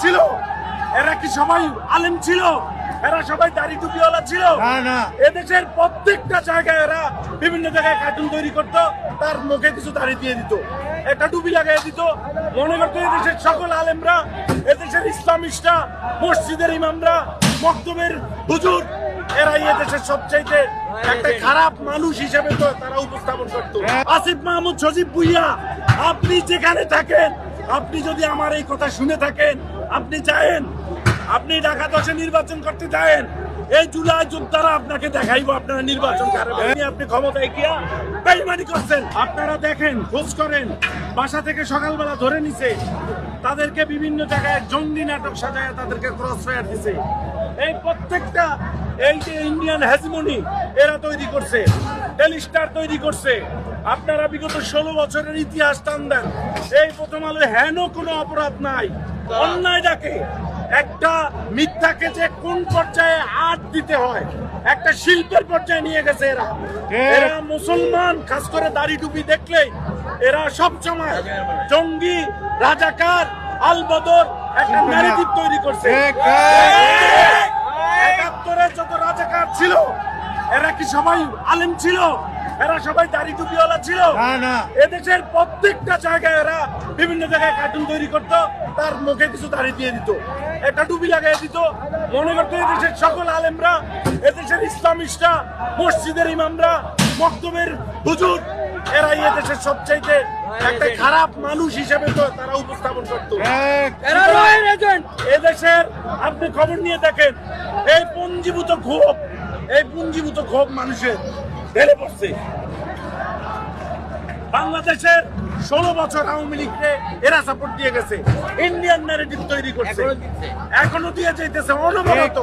ছিল? এরা কি সবাই আলেম ছিল? এরা সবাই দাড়ি টুপিওয়ালা ছিল? না। এদেশের প্রত্যেকটা জায়গায় এরা বিভিন্ন জায়গায় কার্টুন তৈরি করতো, তার মুখে কিছু দাড়ি দিয়ে দিত, একটা টুপি লাগাই দিত। মনে করতো এদেশের সকল আলেমরা, এদেশের ইসলামিস্টরা, মসজিদের ইমামরা, মক্তবের হুজুর, এরাই এদেশের সবচাইতে একটা খারাপ মানুষ হিসেবে তো তারা উপস্থাপন করতো। আসিফ মাহমুদ সজীব ভুঁইয়া, আপনি যেখানে থাকেন, আপনি যদি আমার এই কথা শুনে থাকেন, আপনি চাহেন আপনি ঢাকা 10-এ নির্বাচন করতে চান, এই জুলাই যোদ্ধারা আপনাকে দেখাইবো আপনারা নির্বাচন করবেন। আপনি ক্ষমতায় গিয়া বেইমানি করছেন। আপনারা দেখেন, খোঁজ করেন, বাসা থেকে সকালবেলা ধরে নিছে, তাদেরকে বিভিন্ন জায়গায় জঙ্গি নাটক সাজায় তাদেরকে ক্রস ফায়ার দিছে। এই প্রত্যেকটা এই যে ইন্ডিয়ান হেজমনি এরা তৈরি করছে, টেলিস্টার তৈরি করছে। আপনারা বিগত 16 বছরের ইতিহাস টান দেন, এই প্রথম আলো হেন কোনো অপরাধ নাই। অন্যায়টাকে, একটা মিথ্যাকে যে কোন পর্যায়ে আট দিতে হয়, একটা শিল্পের পর্যায়ে নিয়ে গেছে এরা। এরা মুসলমান, খাস করে দাড়ি টুপি দেখলেই এরা সব সময় জঙ্গি, রাজাকার, আলবদর একটা ন্যারেটিভ তৈরি করছে। 71-এ যত রাজাকার ছিল, এরা কি সবাই আলেম ছিল? এরা সবাই দাড়ি টুপিওয়ালা ছিল? না। এদেশের প্রত্যেকটা জায়গায় এরা বিভিন্ন জায়গায় কার্টুন তৈরি করতো, তার মুখে কিছু দাড়ি দিয়ে দিত, একটা টুপি লাগাই দিত। মনে করতো এদেশের সকল আলেমরা, এদেশের ইসলামিস্টরা, মসজিদের ইমামরা, মক্তবের হুজুর, এরাই এদেশের সবচাইতে একটা খারাপ মানুষ হিসেবে তো তারা উপস্থাপন করতো। এদেশের আপনি খবর নিয়ে দেখেন, এই পুঞ্জীভূত ক্ষোভ মানুষের ঢেলে পড়ছে। বাংলাদেশের 16 বছর আওয়ামী লীগকে এরা সাপোর্ট দিয়ে গেছে, ইন্ডিয়ান ন্যারেটিভ তৈরি করছে, এখনো দিয়ে যাইতেছে অনবরত।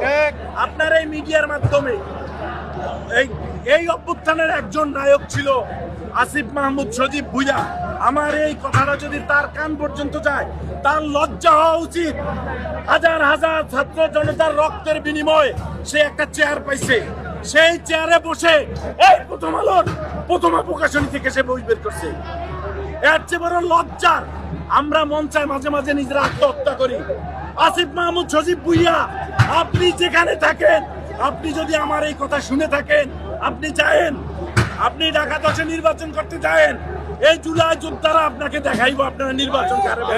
আপনার এই মিডিয়ার মাধ্যমে এই অভ্যুত্থানের একজন নায়ক ছিল আসিফ মাহমুদ সজীব ভুঁইয়া। আমার এই কথাটা যদি তার কান পর্যন্ত যায়, তার লজ্জা হওয়া উচিত। হাজার হাজার ছাত্র জনতার রক্তের বিনিময়ে সে একটা চেয়ার পাইছে, সেই চেয়ারে বসে এই প্রথম আলোর প্রথমা প্রকাশনী থেকে সে বই বের করছে। এর চেয়ে বড় লজ্জার আমরা মন চাই মাঝে মাঝে নিজেরা আত্মহত্যা করি। আসিফ মাহমুদ সজীব ভুঁইয়া, আপনি যেখানে থাকেন, আপনি যদি আমার এই কথা শুনে থাকেন, আপনি চাহেন আপনি ঢাকা 10-এ নির্বাচন করতে চান, এই জুলাই যোদ্ধারা আপনাকে দেখাইবো আপনারা নির্বাচন করবেন।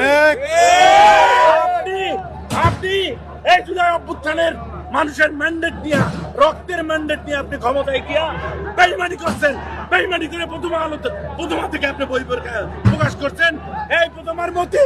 আপনি এই জুলাই অভ্যুত্থানের মানুষের ম্যান্ডেট নিয়ে, রক্তের ম্যান্ডেট নিয়ে আপনি ক্ষমতায় গিয়া বেইমানি করছেন। বেইমানি করে প্রথমা থেকে আপনি বই প্রকাশ করছেন। এই প্রথমার মধ্যে